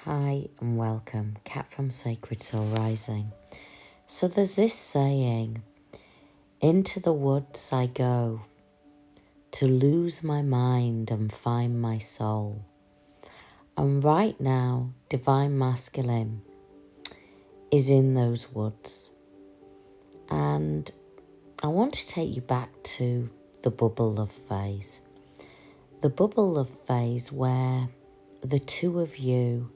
Hi and welcome, Kat from Sacred Soul Rising. So there's this saying, into the woods I go to lose my mind and find my soul. And right now, Divine Masculine is in those woods. And I want to take you back to the bubble love phase. The bubble love phase where the two of you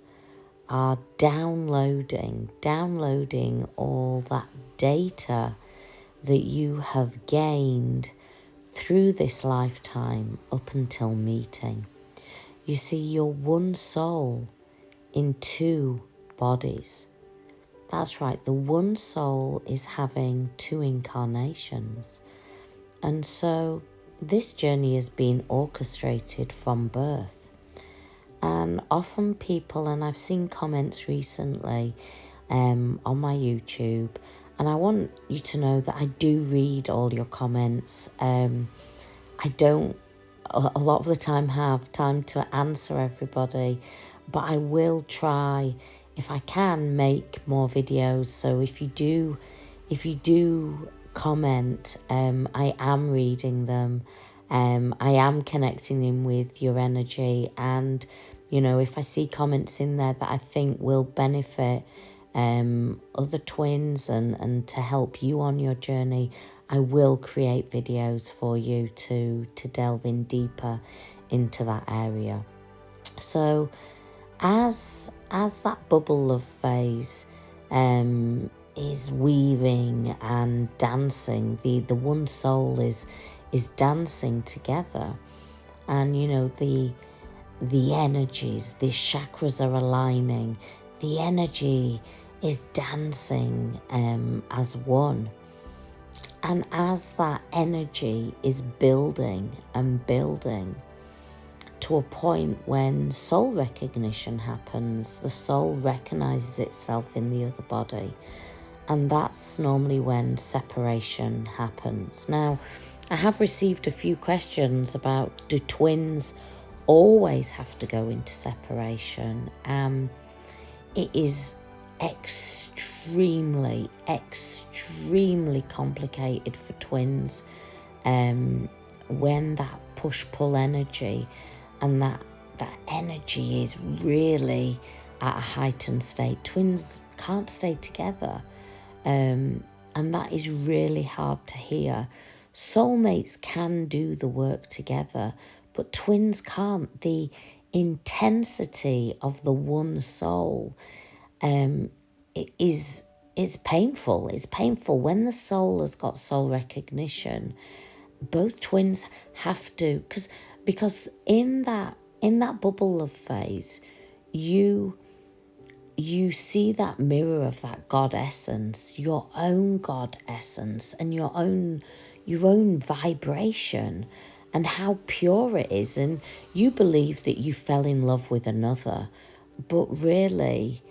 are downloading all that data that you have gained through this lifetime up until meeting. You see, you're one soul in two bodies. That's right, the one soul is having two incarnations. And so this journey has been orchestrated from birth. And often people, and I've seen comments recently on my YouTube, and I want you to know that I do read all your comments. I don't a lot of the time have time to answer everybody, but I will try, if I can, make more videos. So if you do comment, I am reading them. I am connecting in with your energy, and if I see comments in there that I think will benefit other twins and to help you on your journey, I will create videos for you to delve in deeper into that area. So as that bubble love phase is weaving and dancing, the one soul is dancing together, and the energies, the chakras are aligning, the energy is dancing as one. And as that energy is building and building to a point when soul recognition happens, the soul recognizes itself in the other body. And that's normally when separation happens. Now, I have received a few questions about, do twins always have to go into separation? It is extremely complicated for twins when that push-pull energy and that energy is really at a heightened state. Twins can't stay together, and that is really hard to hear. Soulmates can do the work together, but twins can't. The intensity of the one soul is painful. It's painful when the soul has got soul recognition. Both twins have to, because in that bubble love phase, you see that mirror of that God essence, your own God essence, and your own vibration, and how pure it is. And you believe that you fell in love with another, but really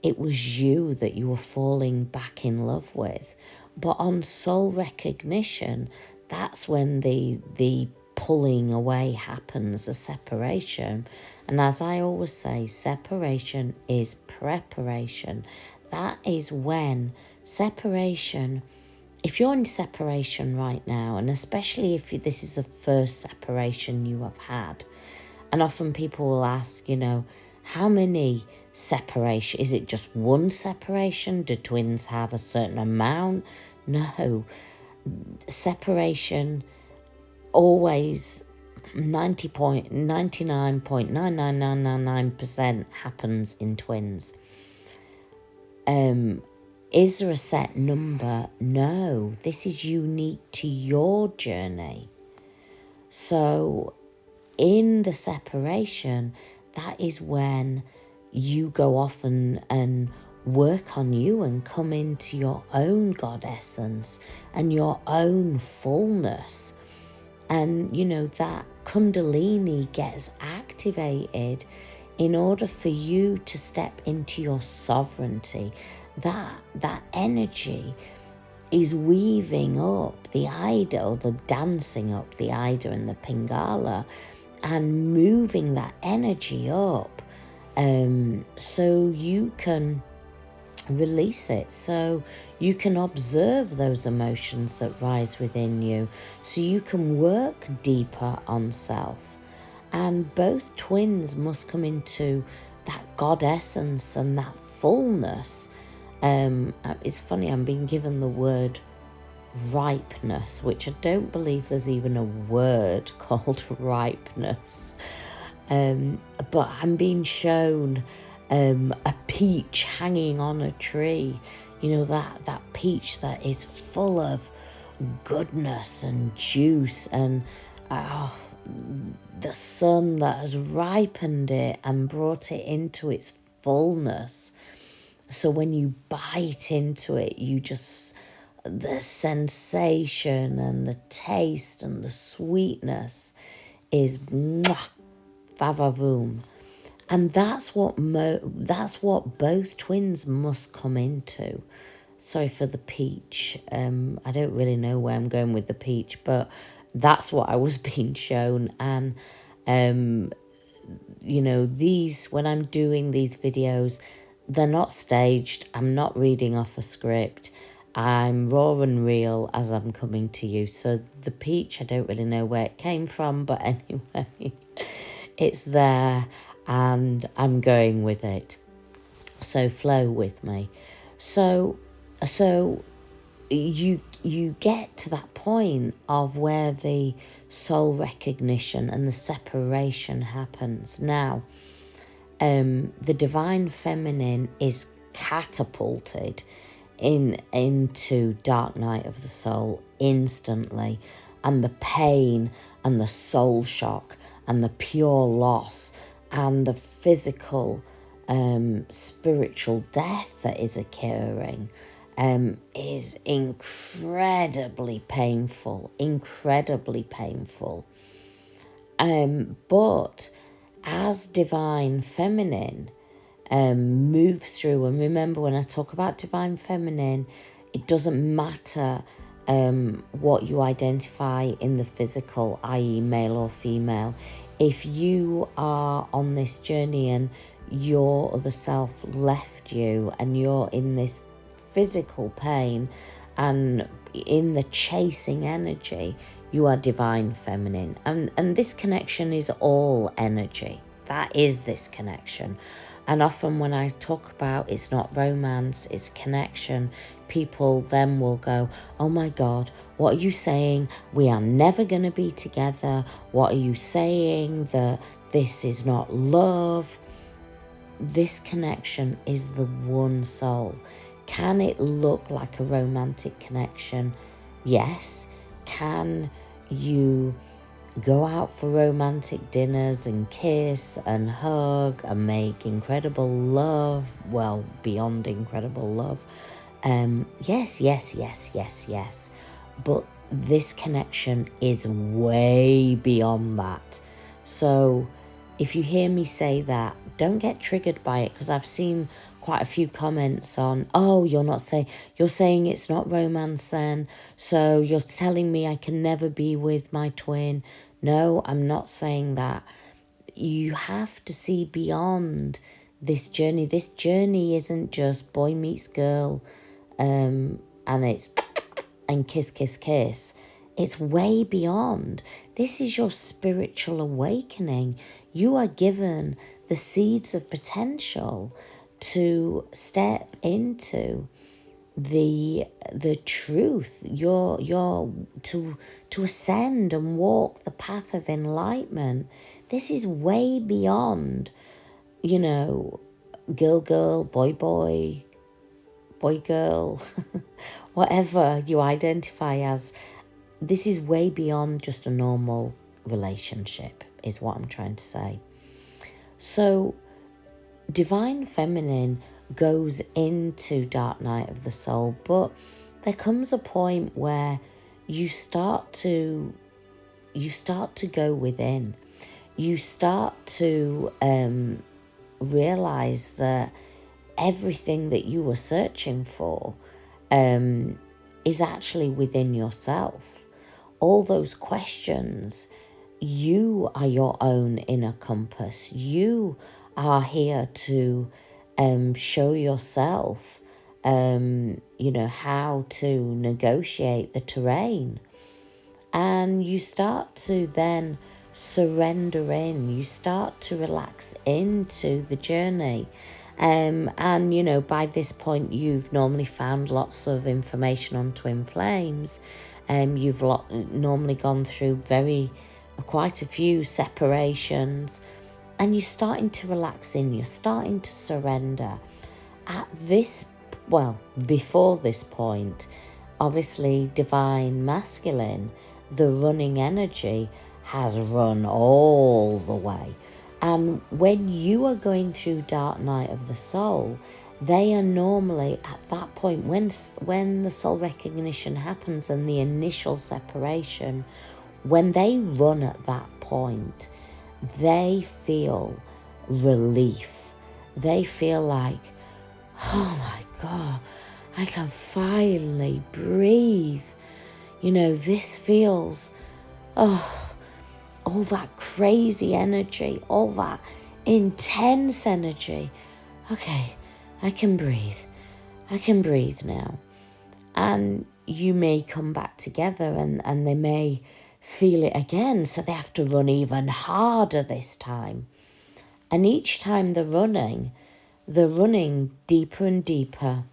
it was you that you were falling back in love with. But on soul recognition, that's when the pulling away happens, a separation. And as I always say, separation is preparation. That is when separation, if you're in separation right now, and especially if this is the first separation you have had, and often people will ask, how many separation? Is it just one separation? Do twins have a certain amount? No. Separation always 99.99999% happens in twins. Is there a set number? No. This is unique to your journey. So in the separation, that is when you go off and work on you and come into your own God essence and your own fullness. And, that Kundalini gets activated in order for you to step into your sovereignty. That energy is weaving up the Ida, or the dancing up the Ida and the Pingala, and moving that energy up so you can release it, so you can observe those emotions that rise within you, so you can work deeper on self. And both twins must come into that God essence and that fullness. It's funny, I'm being given the word ripeness, which I don't believe there's even a word called ripeness. But I'm being shown a peach hanging on a tree. You know, that peach that is full of goodness and juice, and the sun that has ripened it and brought it into its fullness. So when you bite into it, the sensation and the taste and the sweetness is mwah, vavavoom. And that's what both twins must come into. Sorry for the peach. I don't really know where I'm going with the peach, but that's what I was being shown. And you know, when I'm doing these videos, they're not staged. I'm not reading off a script. I'm raw and real as I'm coming to you. So the peach, I don't really know where it came from, but anyway, it's there and I'm going with it. So flow with me. So you get to that point of where the soul recognition and the separation happens. Now, the divine feminine is catapulted into dark night of the soul instantly, and the pain and the soul shock and the pure loss and the physical spiritual death that is occurring is incredibly painful. But as divine feminine moves through, and remember, when I talk about divine feminine, it doesn't matter what you identify in the physical, i.e. male or female. If you are on this journey and your other self left you and you're in this physical pain and in the chasing energy, you are divine feminine. And this connection is all energy. That is this connection. And often when I talk about it's not romance, it's connection, people then will go, oh my God, what are you saying? We are never going to be together. What are you saying? That this is not love? This connection is the one soul. Can it look like a romantic connection? Yes. Can you go out for romantic dinners and kiss and hug and make incredible love? Well, beyond incredible love. Yes. But this connection is way beyond that. So if you hear me say that, don't get triggered by it, because I've seen quite a few comments on, oh, you're saying it's not romance then, so you're telling me I can never be with my twin. No, I'm not saying that. You have to see beyond this journey. This journey isn't just boy meets girl and it's and kiss. It's way beyond. This is your spiritual awakening. You are given the seeds of potential to step into the truth. You're to ascend and walk the path of enlightenment. This is way beyond, girl, boy, girl, whatever you identify as. This is way beyond just a normal relationship, is what I'm trying to say. So divine feminine goes into dark night of the soul, but there comes a point where you start to go within. You start to realize that everything that you were searching for is actually within yourself. All those questions, you are your own inner compass. You are here to show yourself, how to negotiate the terrain. And you start to then surrender in, you start to relax into the journey. And, by this point, you've normally found lots of information on twin flames. You've normally gone through quite a few separations, and you're starting to relax in, you're starting to surrender. Before this point, obviously, divine masculine, the running energy has run all the way. And when you are going through dark night of the soul, they are normally at that point, when the soul recognition happens and the initial separation, when they run at that point, they feel relief. They feel like, oh my God, I can finally breathe. This feels, all that crazy energy, all that intense energy. Okay, I can breathe. I can breathe now. And you may come back together and they may feel it again, so they have to run even harder this time. And each time they're running deeper and deeper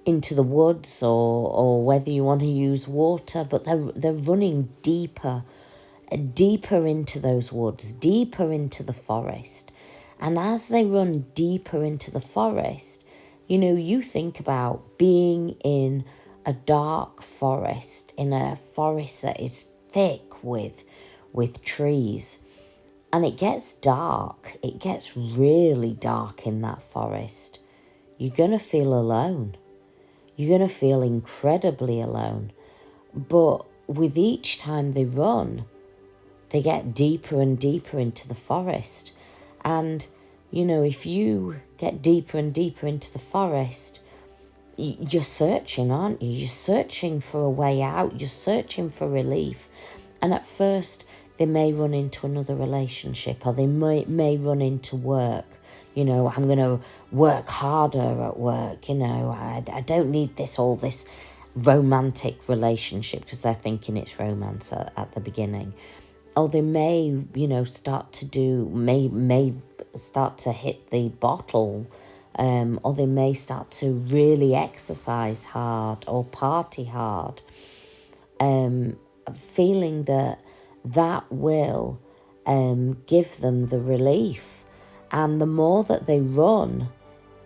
into the woods, or whether you want to use water, but they're running deeper into those woods, deeper into the forest. And as they run deeper into the forest, you think about being in a dark forest, in a forest that is thick with trees. And it gets dark. It gets really dark in that forest. You're going to feel alone. You're going to feel incredibly alone. But with each time they run, they get deeper and deeper into the forest. And, if you get deeper and deeper into the forest, you're searching, aren't you? You're searching for a way out. You're searching for relief. And at first, they may run into another relationship, or they may run into work. I'm going to work harder at work. I don't need all this romantic relationship, because they're thinking it's romance at the beginning. Or they may, start to hit the bottle, or they may start to really exercise hard or party hard, feeling that will give them the relief. And the more that they run,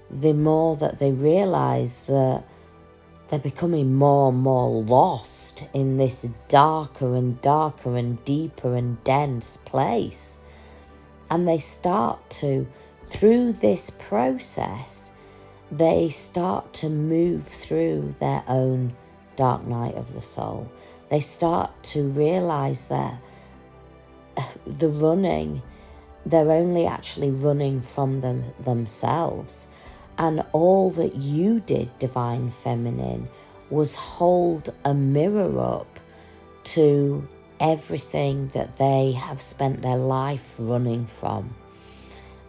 the more that they realise that they're becoming more and more lost in this darker and darker and deeper and dense place. And they start to, through this process, they start to move through their own dark night of the soul. They start to realise that the running, they're only actually running from themselves. And all that you did, Divine Feminine, was hold a mirror up to everything that they have spent their life running from.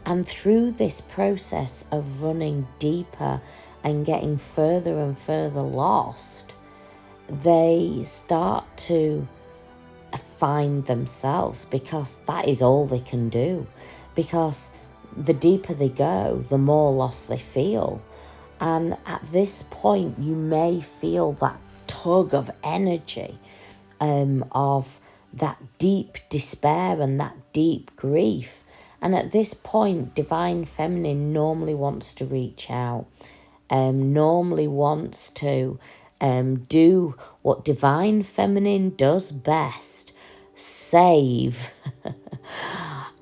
And through this process of running deeper and getting further and further lost, they start to find themselves, because that is all they can do. Because the deeper they go, the more lost they feel. And at this point, you may feel that tug of energy, of that deep despair and that deep grief. And at this point, Divine Feminine normally wants to reach out, normally wants to do what Divine Feminine does best: save.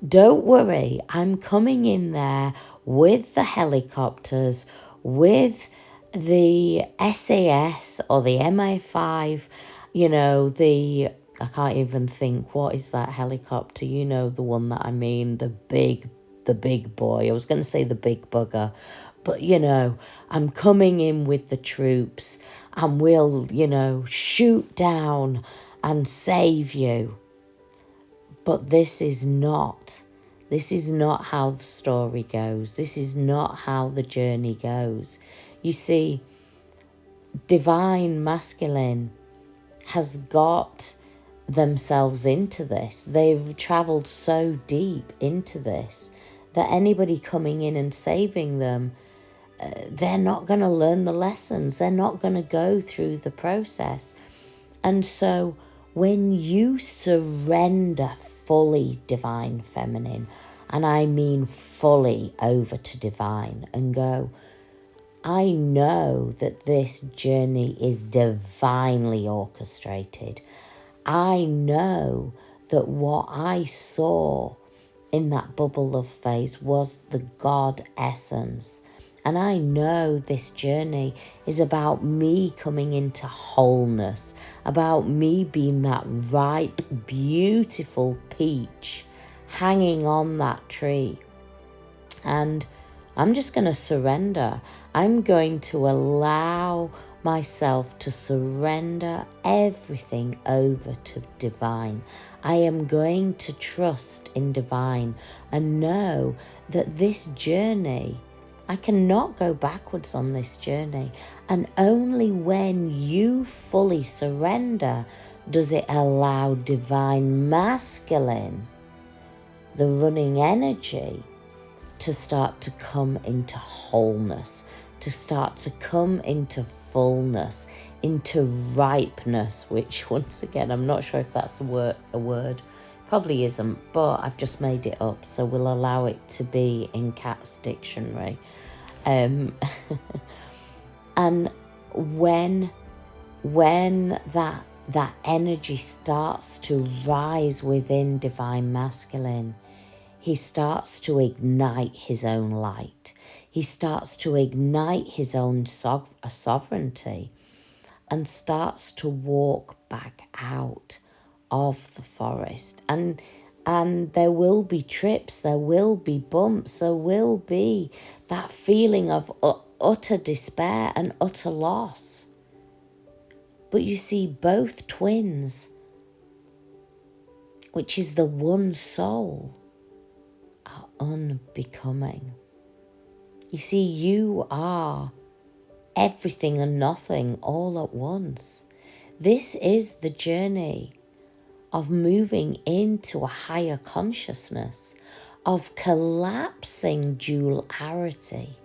Don't worry, I'm coming in there with the helicopters, with the SAS or the MI5, I can't even think, what is that helicopter? The one that I mean, the big boy. I was going to say the big bugger, but I'm coming in with the troops, and we'll, shoot down and save you. But this is not This is not how the story goes. This is not how the journey goes. You see, divine masculine has got themselves into this. They've travelled so deep into this that anybody coming in and saving them, they're not going to learn the lessons. They're not going to go through the process. And so when you surrender fully divine feminine, and I mean fully over to divine, and go, I know that this journey is divinely orchestrated. I know that what I saw in that bubble of phase was the God essence. And I know this journey is about me coming into wholeness, about me being that ripe, beautiful peach hanging on that tree. And I'm just going to surrender. I'm going to allow myself to surrender everything over to divine. I am going to trust in divine and know that this journey, I cannot go backwards on this journey. And only when you fully surrender does it allow divine masculine, the running energy, to start to come into wholeness, to start to come into fullness, into ripeness, which once again, I'm not sure if that's a word. Probably isn't, but I've just made it up, so we'll allow it to be in Kat's dictionary. And when that energy starts to rise within divine masculine, he starts to ignite his own light. He starts to ignite his own sovereignty and starts to walk back out of the forest. And there will be trips, there will be bumps, there will be that feeling of utter despair and utter loss. But you see, both twins, which is the one soul, are unbecoming. You see, you are everything and nothing all at once. This is the journey of moving into a higher consciousness, of collapsing duality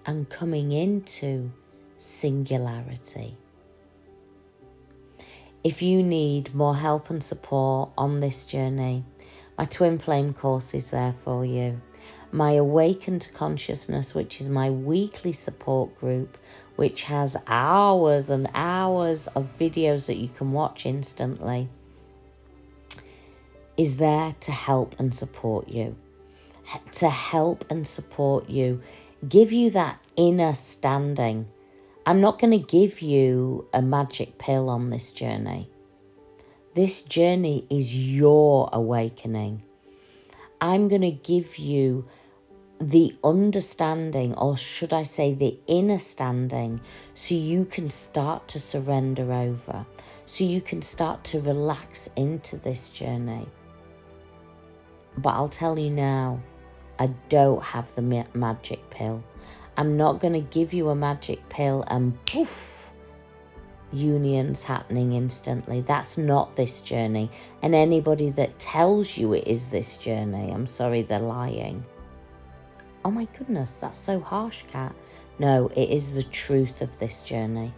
and coming into singularity. If you need more help and support on this journey, my Twin Flame course is there for you. My Awakened Consciousness, which is my weekly support group, which has hours and hours of videos that you can watch instantly, is there to help and support you. To help and support you, give you that inner standing. I'm not going to give you a magic pill on this journey. This journey is your awakening. I'm going to give you the understanding, or should I say the inner standing, so you can start to surrender over, so you can start to relax into this journey. But I'll tell you now, I don't have the magic pill. I'm not going to give you a magic pill and poof, unions happening instantly. That's not this journey. And anybody that tells you it is this journey, I'm sorry, they're lying. Oh my goodness, that's so harsh, Kat. No, it is the truth of this journey.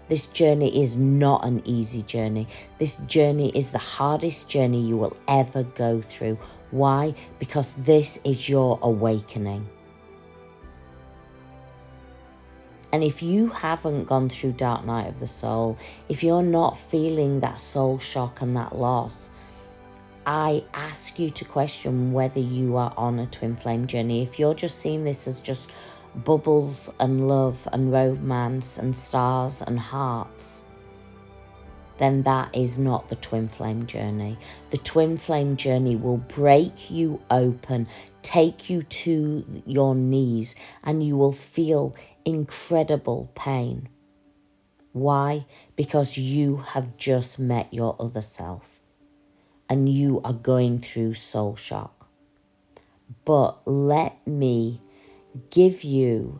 This journey is not an easy journey. This journey is the hardest journey you will ever go through. Why? Because this is your awakening. And if you haven't gone through Dark Night of the Soul, if you're not feeling that soul shock and that loss, I ask you to question whether you are on a twin flame journey. If you're just seeing this as just bubbles and love and romance and stars and hearts, then that is not the twin flame journey. The twin flame journey will break you open, take you to your knees, and you will feel incredible pain. Why? Because you have just met your other self and you are going through soul shock. but let me give you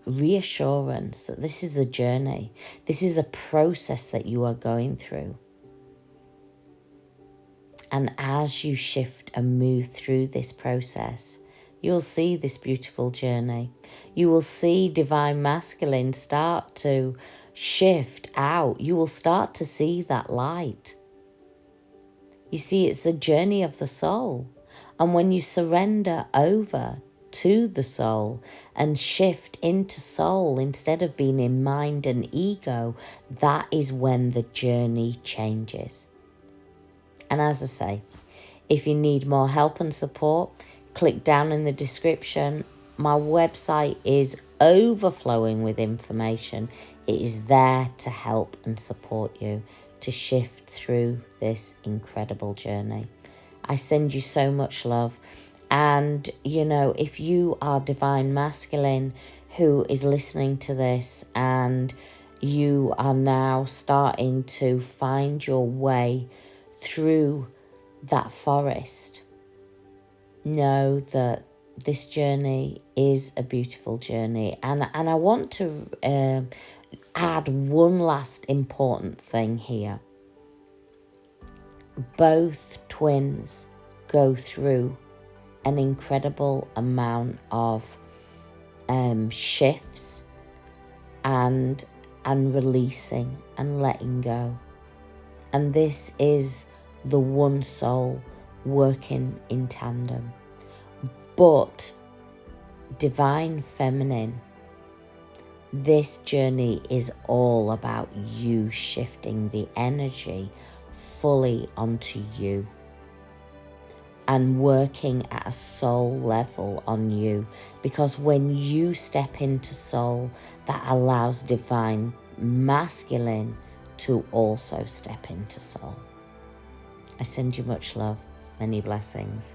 reassurance that this is a journey. This is a process that you are going through. And as you shift and move through this process, you'll see this beautiful journey. You will see divine masculine start to shift out. You will start to see that light. You see, it's a journey of the soul. And when you surrender over to the soul and shift into soul instead of being in mind and ego, that is when the journey changes. And as I say, if you need more help and support, click down in the description. My website is overflowing with information. It is there to help and support you to shift through this incredible journey. I send you so much love. And, if you are divine masculine who is listening to this and you are now starting to find your way through that forest, know that this journey is a beautiful journey. And I want to add one last important thing here. Both twins go through an incredible amount of shifts and releasing and letting go. And this is the one soul working in tandem. But divine feminine, this journey is all about you shifting the energy fully onto you and working at a soul level on you. Because when you step into soul, that allows divine masculine to also step into soul. I send you much love, many blessings.